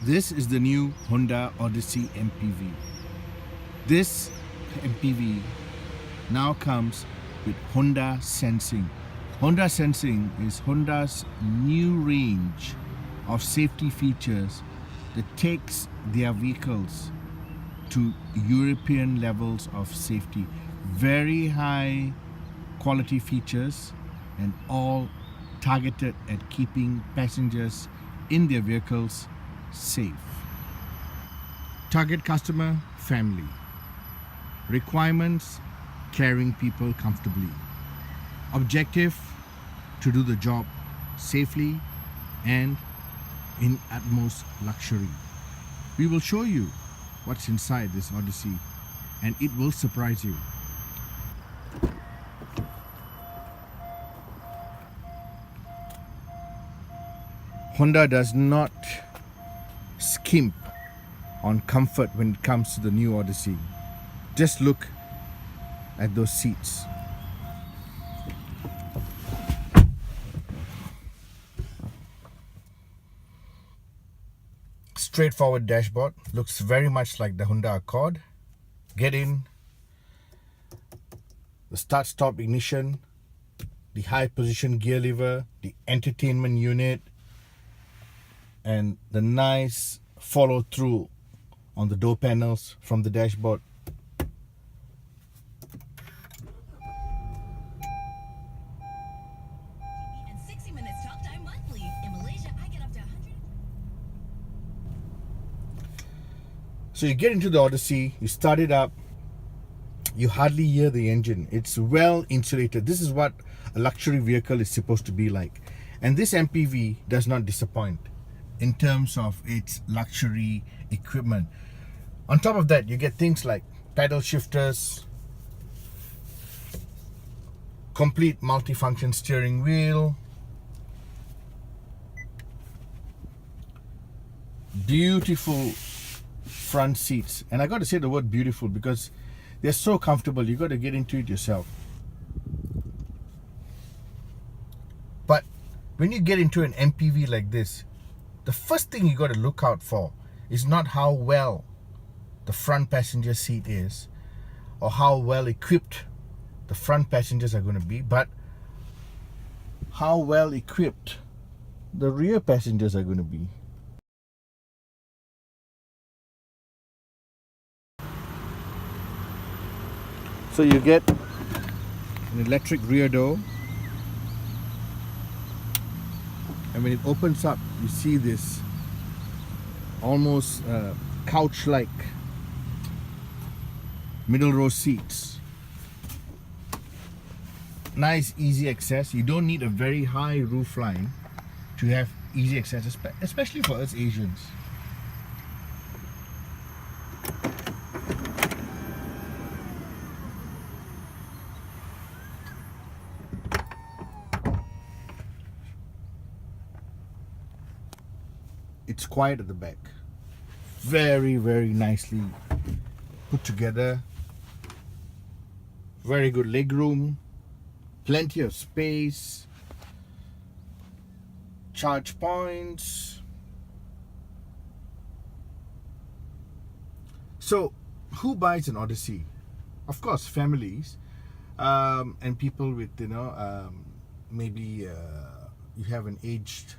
This is the new Honda Odyssey MPV. This MPV now comes with Honda Sensing. Honda Sensing is Honda's new range of safety features that takes their vehicles to European levels of safety. Very high quality features and all targeted at keeping passengers in their vehicles safe. Target customer, family. Requirements, carrying people comfortably. Objective, to do the job safely and in utmost luxury. We will show you what's inside this Odyssey and it will surprise you. Honda does not skimp on comfort when it comes to the new Odyssey. Just look at those seats. Straightforward dashboard, looks very much like the Honda Accord. Get in, the start-stop ignition, the high position gear lever, the entertainment unit, and the nice follow through on the door panels from the dashboard. And 60 minutes talk time monthly. In Malaysia, I get up to 100. So you get into the Odyssey, you start it up, you hardly hear the engine. It's well insulated. This is what a luxury vehicle is supposed to be like. And this MPV does not disappoint in terms of its luxury equipment. On top of that, you get things like pedal shifters, complete multifunction steering wheel, beautiful front seats. And I got to say the word beautiful because they're so comfortable. You got to get into it yourself. But when you get into an MPV like this, the first thing you got to look out for is not how well the front passenger seat is or how well equipped the front passengers are going to be, but how well equipped the rear passengers are going to be. So you get an electric rear door, and when it opens up, you see this almost couch-like middle row seats. Nice, easy access. You don't need a very high roof line to have easy access, especially for us Asians. It's quiet at the back. Very, very nicely put together. Very good leg room. Plenty of space. Charge points. So, who buys an Odyssey? Of course, families and people with, maybe you have an aged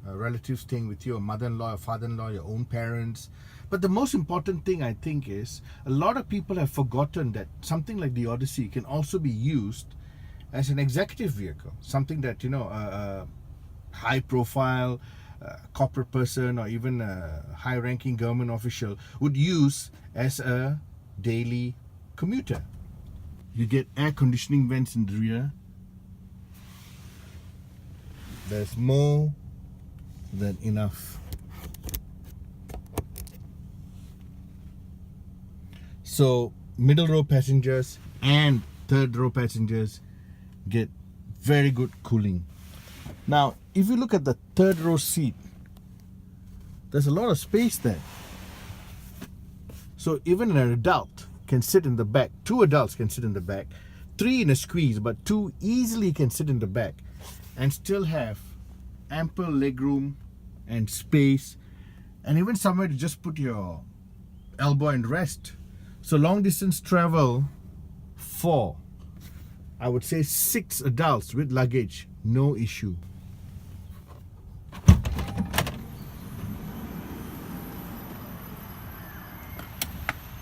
relative staying with you, a mother-in-law, a father-in-law, your own parents. But the most important thing, I think, is a lot of people have forgotten that something like the Odyssey can also be used as an executive vehicle. Something that, a high-profile corporate person or even a high-ranking government official would use as a daily commuter. You get air conditioning vents in the rear. There's more than enough. So middle row passengers and third row passengers get very good cooling. Now if you look at the third row seat, there's a lot of space there. So even an adult can sit in the back. 2 adults can sit in the back. 3 in a squeeze, but 2 easily can sit in the back and still have ample legroom and space and even somewhere to just put your elbow and rest. So long distance travel for, I would say, 6 adults with luggage, no issue.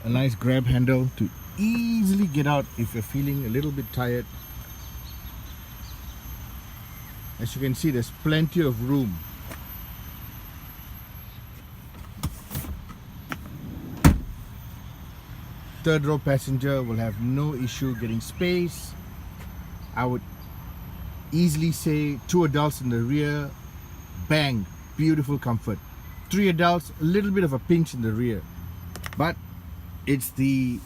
A nice grab handle to easily get out if you're feeling a little bit tired. As you can see, there's plenty of room. Third row passenger will have no issue getting space. I would easily say 2 adults in the rear, bang, beautiful comfort. 3 adults, a little bit of a pinch in the rear. But it's the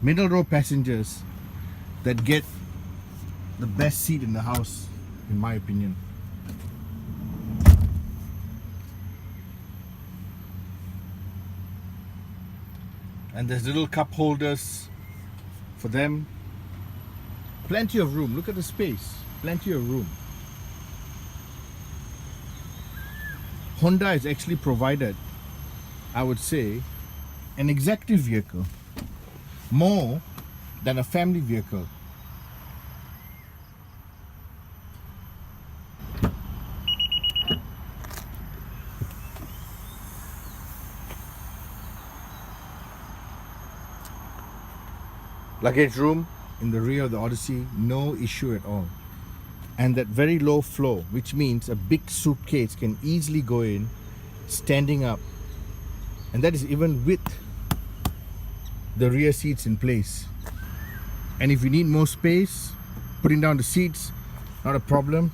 middle row passengers that get the best seat in the house, in my opinion. And there's little cup holders for them. Plenty of room. Look at the space. Plenty of room. Honda is actually provided, I would say, an executive vehicle more than a family vehicle. Luggage room in the rear of the Odyssey, no issue at all. And that very low floor, which means a big suitcase can easily go in standing up. And that is even with the rear seats in place. And if you need more space, putting down the seats, not a problem.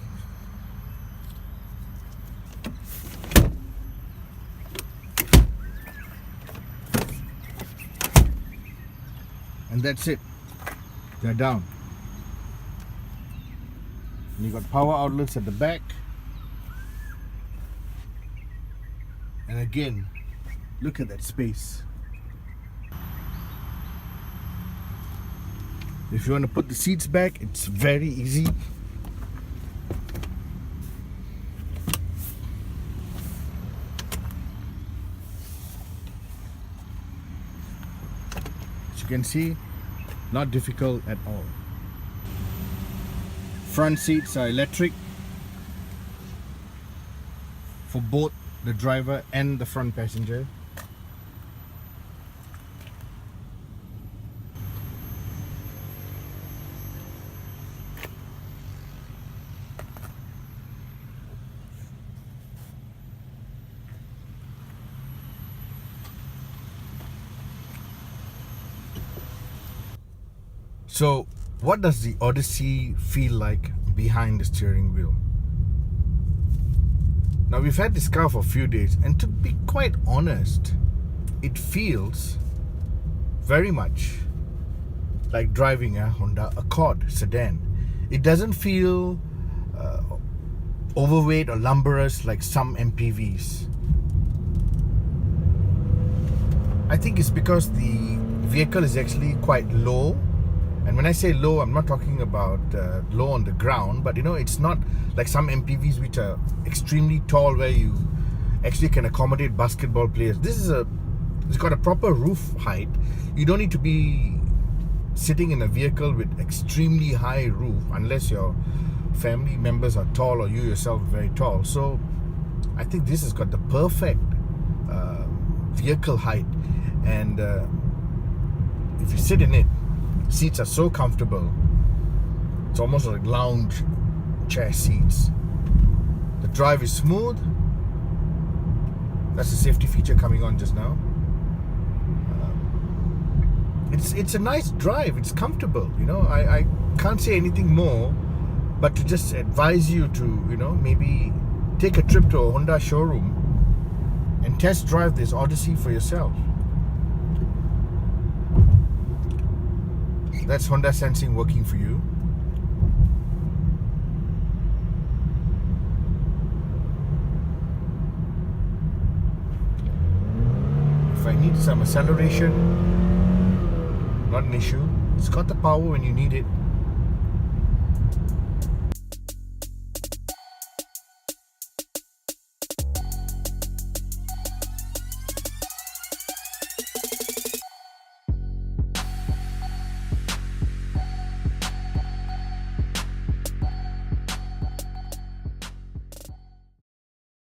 And that's it. They're down. And you got power outlets at the back. And again, look at that space. If you want to put the seats back, it's very easy. As you can see, not difficult at all. Front seats are electric for both the driver and the front passenger. So, what does the Odyssey feel like behind the steering wheel? Now, we've had this car for a few days, and to be quite honest, it feels very much like driving a Honda Accord sedan. It doesn't feel overweight or lumberous like some MPVs. I think it's because the vehicle is actually quite low. And when I say low, I'm not talking about low on the ground, but it's not like some MPVs which are extremely tall where you actually can accommodate basketball players. It's got a proper roof height. You don't need to be sitting in a vehicle with extremely high roof unless your family members are tall or you yourself are very tall. So I think this has got the perfect vehicle height, and if you sit in it, seats are so comfortable. It's almost like lounge chair seats. The drive is smooth. That's the safety feature coming on just now. It's a nice drive. It's comfortable. I can't say anything more but to just advise you to maybe take a trip to a Honda showroom and test drive this Odyssey for yourself. That's Honda Sensing working for you. If I need some acceleration, not an issue. It's got the power when you need it.